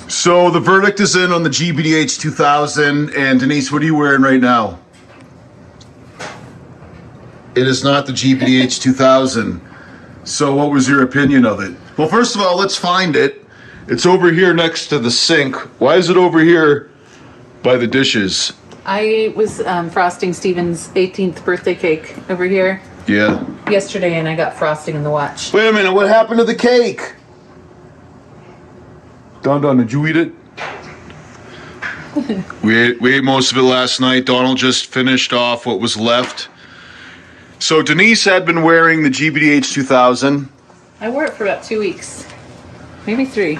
So the verdict is in on the GBD-H2000, and Denise, what are you wearing right now? It is not the GBD-H2000. So what was your opinion of it? Well, first of all, let's find it. It's over here next to the sink. Why is it over here by the dishes? I was frosting Steven's 18th birthday cake over here. Yeah. Yesterday, and I got frosting in the watch. Wait a minute, what happened to the cake? Don, did you eat it? we ate most of it last night. Donald just finished off what was left. So Denise had been wearing the GBD-H2000. I wore it for about 2 weeks, maybe 3.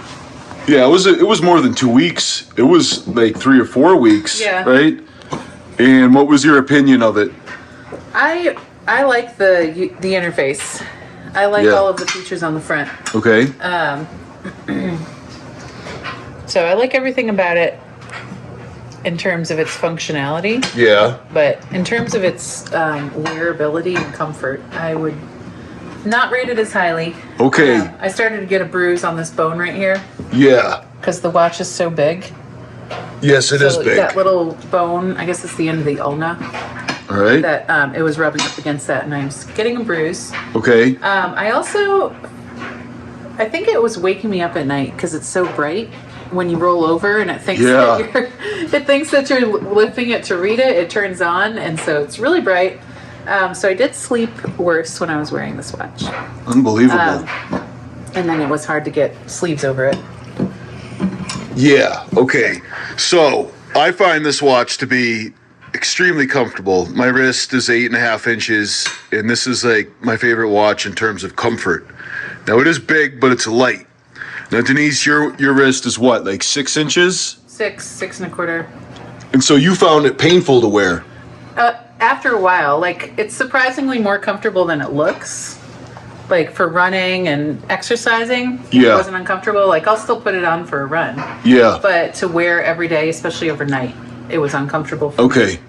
Yeah, it was more than 2 weeks. It was like 3 or 4 weeks. Yeah. Right. And what was your opinion of it? I like the interface. I like all of the features on the front. Okay. So I like everything about it in terms of its functionality. Yeah. But in terms of its wearability and comfort, I would not rate it as highly. Okay. I started to get a bruise on this bone right here. Yeah. Because the watch is so big. Yes, it is big. That little bone, I guess it's the end of the ulna. All right. That it was rubbing up against that, and I was getting a bruise. Okay. I think it was waking me up at night because it's so bright when you roll over, and it thinks that you're lifting it to read it. It turns on, and so it's really bright. So I did sleep worse when I was wearing this watch. Unbelievable. And then it was hard to get sleeves over it. Yeah. Okay. So I find this watch to be extremely comfortable. My wrist is 8.5 inches, and this is like my favorite watch in terms of comfort. Now it is big, but it's light. Now Denise, your wrist is what, like 6 inches? 6.25. And so you found it painful to wear. After a while, like it's surprisingly more comfortable than it looks. Like for running and exercising, it wasn't uncomfortable. Like I'll still put it on for a run. Yeah. But to wear every day, especially overnight, it was uncomfortable for me.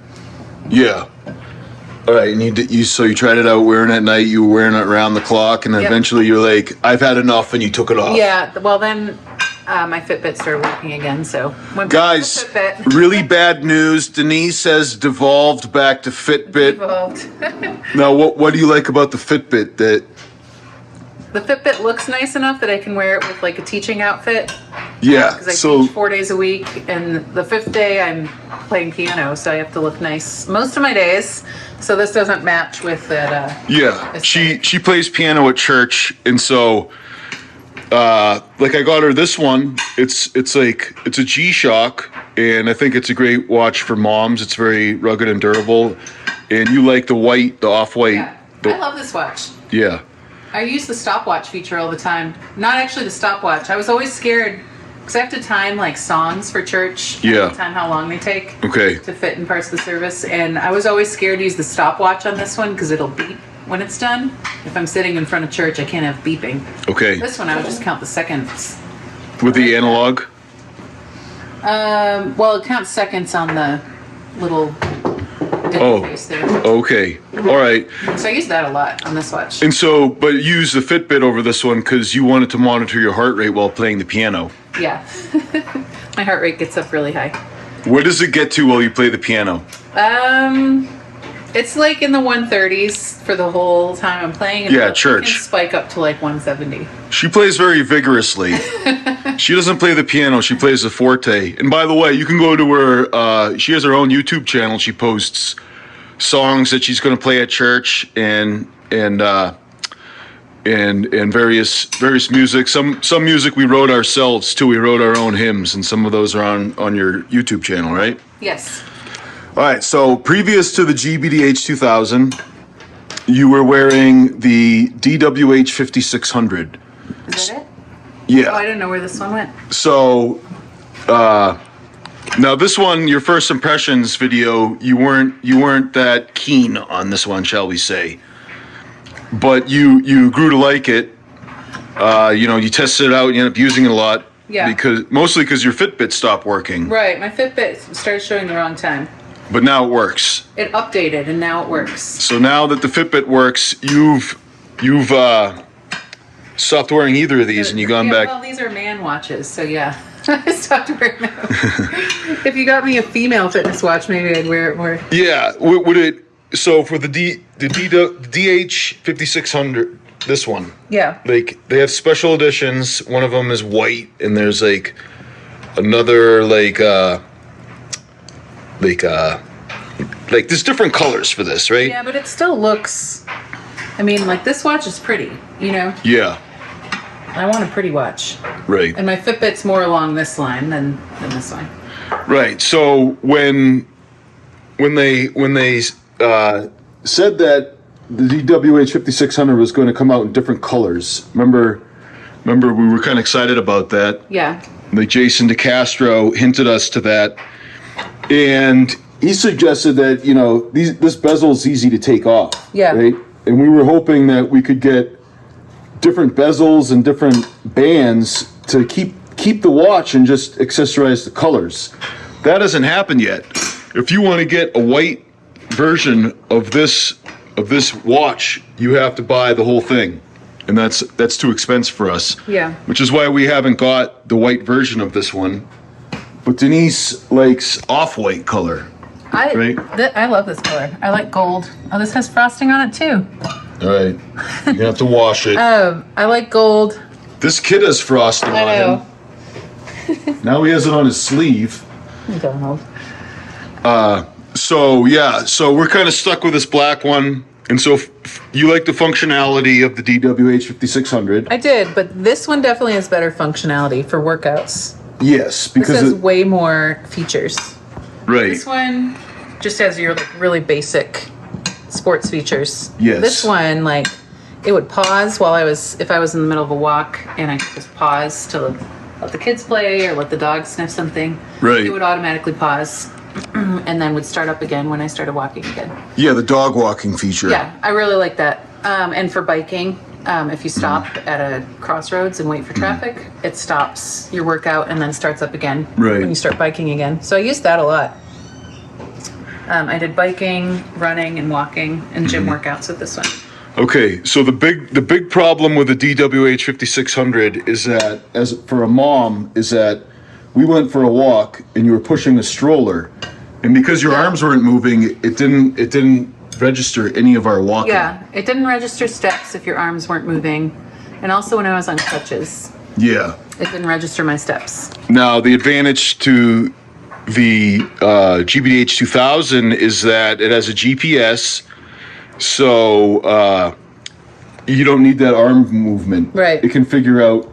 Yeah. All right, and so you tried it out wearing it at night, you were wearing it around the clock, and then eventually you're like, I've had enough, and you took it off. Yeah, well then my Fitbit started working again, so went back guys, to Fitbit. Really bad news. Denise has devolved back to Fitbit. Now, what do you like about the Fitbit? That the Fitbit looks nice enough that I can wear it with like a teaching outfit. Yeah, because I teach 4 days a week, and the 5th day I'm playing piano, so I have to look nice most of my days. So this doesn't match with that. Yeah, she plays piano at church, and so like I got her this one. It's a G-Shock, and I think it's a great watch for moms. It's very rugged and durable, and you like the off-white. Yeah. I love this watch. Yeah. I use the stopwatch feature all the time. Not actually the stopwatch. I was always scared because I have to time like songs for church. Yeah. Time how long they take. Okay. To fit in parts of the service, and I was always scared to use the stopwatch on this one because it'll beep when it's done. If I'm sitting in front of church, I can't have beeping. Okay. This one I would just count the seconds. With the analog? Well, it counts seconds on the little interface there. Okay. All right. So I use that a lot on this watch. And so, but you use the Fitbit over this one because you wanted to monitor your heart rate while playing the piano. Yeah. My heart rate gets up really high. Where does it get to while you play the piano? It's like in the 130s for the whole time I'm playing. Yeah, church. It can spike up to like 170. She plays very vigorously. She doesn't play the piano, she plays the forte. And by the way, you can go to her, she has her own YouTube channel. She posts songs that she's going to play at church and various music. Some music we wrote ourselves too. We wrote our own hymns, and some of those are on your YouTube channel, right? Yes. All right, so previous to the GBD-H2000, you were wearing the DWH-5600. Is that it? Yeah. Oh, I didn't know where this one went. So, now this one, your first impressions video, you weren't that keen on this one, shall we say? But you grew to like it. You tested it out, you ended up using it a lot. Yeah. Mostly because your Fitbit stopped working. Right, my Fitbit started showing the wrong time. But now it works. It updated, and now it works. So now that the Fitbit works, you've stopped wearing either of these, and you've gone back. Well, these are man watches, so yeah. I stopped wearing them. If you got me a female fitness watch, maybe I'd wear it more. Yeah. Would it? So for the DH5600, this one. Yeah. Like they have special editions. One of them is white, and there's like another like there's different colors for this, right? Yeah, but it still looks. I mean, like this watch is pretty, you know. Yeah. I want a pretty watch. Right. And my Fitbit's more along this line than this line. Right. So when they said that the DWH5600 was going to come out in different colors, remember we were kind of excited about that. Yeah. Like Jason DeCastro hinted us to that, and he suggested that this bezel's easy to take off. Yeah. Right. And we were hoping that we could get different bezels and different bands to keep the watch and just accessorize the colors. That hasn't happened yet. If you want to get a white version of this watch, you have to buy the whole thing, and that's too expensive for us. Yeah. Which is why we haven't got the white version of this one. But Denise likes off-white color. I love this color. I like gold. Oh, this has frosting on it too. All right, you have to wash it. I like gold. This kid has frosting on him. Now he has it on his sleeve. Donald. So we're kind of stuck with this black one. And so you like the functionality of the DWH5600. I did, but this one definitely has better functionality for workouts. Yes, because this has way more features. Right. This one just has your like really basic sports features. Yes. This one, like, it would pause if I was in the middle of a walk and I could just pause to let the kids play or let the dog sniff something. Right. It would automatically pause and then would start up again when I started walking again. Yeah, the dog walking feature. Yeah, I really like that. And for biking, if you stop at a crossroads and wait for traffic, it stops your workout and then starts up again when you start biking again. So I used that a lot. I did biking, running, and walking, and gym workouts with this one. Okay, so the big problem with the DWH5600 is that, as for a mom, is that we went for a walk and you were pushing a stroller, and because your arms weren't moving, it didn't register any of our walking. Yeah, it didn't register steps if your arms weren't moving, and also when I was on crutches. Yeah. It didn't register my steps. Now the advantage to the GBD-H2000 is that it has a GPS, so you don't need that arm movement. Right. It can figure out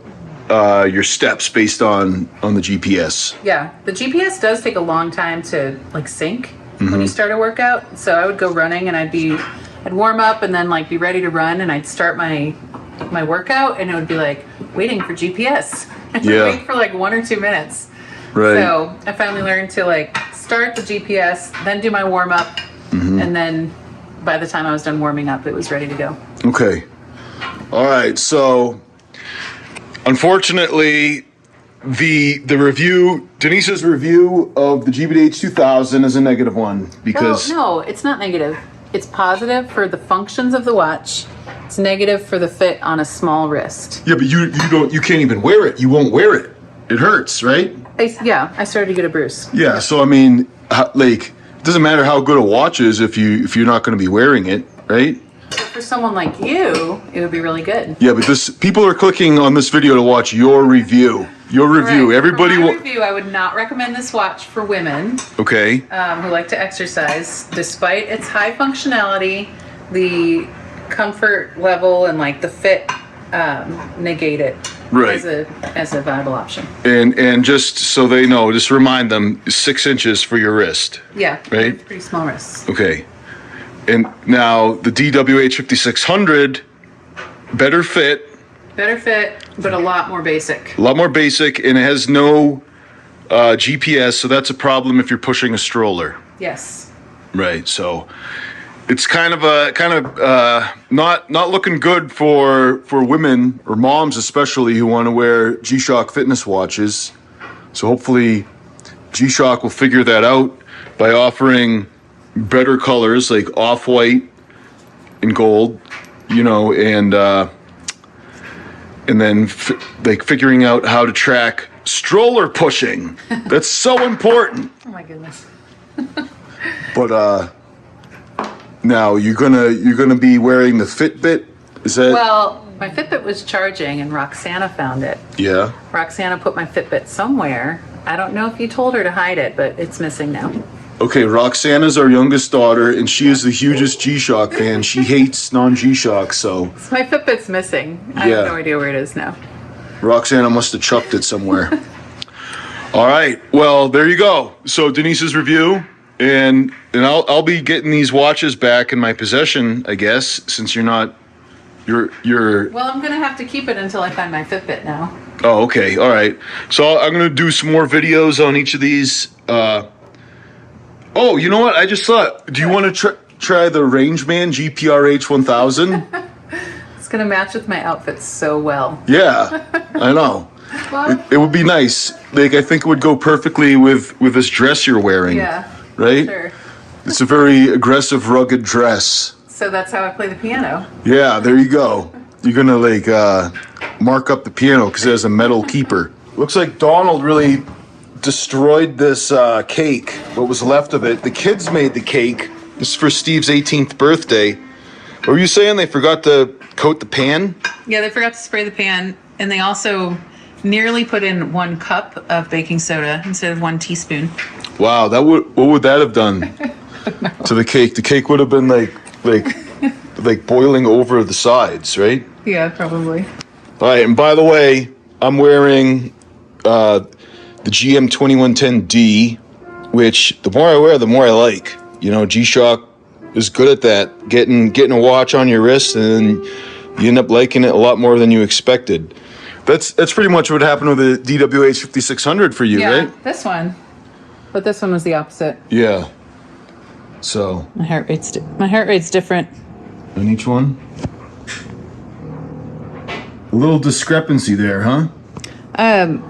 your steps based on the GPS. Yeah, the GPS does take a long time to like sync when you start a workout. So I would go running and I'd warm up and then like be ready to run, and I'd start my workout and it would be like waiting for GPS. I'd wait for like 1 or 2 minutes. Right. So I finally learned to like start the GPS, then do my warm up, and then by the time I was done warming up, it was ready to go. Okay. All right. So unfortunately, the review, Denise's review of the GBD-H2000 is a negative one because no, it's not negative. It's positive for the functions of the watch. It's negative for the fit on a small wrist. Yeah, but you can't even wear it. You won't wear it. It hurts, right? I started to get a bruise. Yeah, so I mean, like, it doesn't matter how good a watch is if you're not going to be wearing it, right? So for someone like you, it would be really good. Yeah, but people are clicking on this video to watch your review. Your review. Right. Everybody. For my review, I would not recommend this watch for women. Okay. Who like to exercise. Despite its high functionality, the comfort level and like the fit negate it. Right. As a viable option. And just so they know, just remind them, 6 inches for your wrist. Yeah. Right? Pretty small wrists. Okay. And now the DWH5600, better fit, but a lot more basic. and it has no GPS, so that's a problem if you're pushing a stroller. Yes. Right. So it's kind of not looking good for women or moms especially who want to wear G-Shock fitness watches. So hopefully G-Shock will figure that out by offering better colors like off-white and gold, and then like figuring out how to track stroller pushing. That's so important. Oh my goodness. But now you're gonna be wearing the Fitbit. Is that? Well, my Fitbit was charging and Roxana found it. Yeah. Roxana put my Fitbit somewhere. I don't know if you told her to hide it, but it's missing now. Okay, Roxana's our youngest daughter, and she is the hugest G-Shock fan. She hates non-G-Shock, so My Fitbit's missing. I have no idea where it is now. Roxana must have chucked it somewhere. All right, well, there you go. So Denise's review, and I'll be getting these watches back in my possession, I guess, since you're not. You're. Well, I'm gonna have to keep it until I find my Fitbit now. Oh, okay, all right. So I'm gonna do some more videos on each of these. Oh, you know what? I just thought. Do you want to try the Rangeman GBD-H2000? It's gonna match with my outfit so well. Yeah, I know. Well, It would be nice. Like, I think it would go perfectly with this dress you're wearing. yeah. Right? Sure. It's a very aggressive, rugged dress. So that's how I play the piano. Yeah, there you go. You're gonna like mark up the piano because it has a metal keeper. Looks like Donald really destroyed this cake, what was left of it. The kids made the cake. This is for Steve's 18th birthday. What were you saying? They forgot to coat the pan? Yeah, they forgot to spray the pan, and they also nearly put in 1 cup of baking soda instead of 1 teaspoon. Wow, what would that have done to the cake? The cake would have been like boiling over the sides, right? Yeah, probably. All right, and by the way, I'm wearing the GM 2110D, which the more I wear, the more I like. You know, G-Shock is good at that, getting a watch on your wrist, and then you end up liking it a lot more than you expected. That's pretty much what happened with the DWH 5600 for you, right? This one. But this one was the opposite. Yeah. So. My heart rate's different. On each one? A little discrepancy there, huh?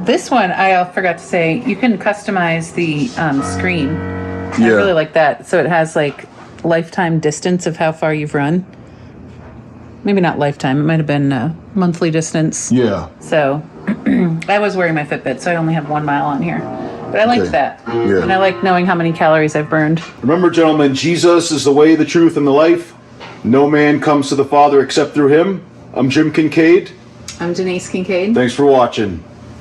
This one, I forgot to say, you can customize the screen. Yeah. I really like that. So it has like lifetime distance of how far you've run. Maybe not lifetime. It might have been monthly distance. Yeah. So I was wearing my Fitbit, so I only have 1 mile on here. But I liked that. Yeah. And I like knowing how many calories I've burned. Remember, gentlemen, Jesus is the way, the truth, and the life. No man comes to the Father except through him. I'm Jim Kincaid. I'm Denise Kincaid. Thanks for watching.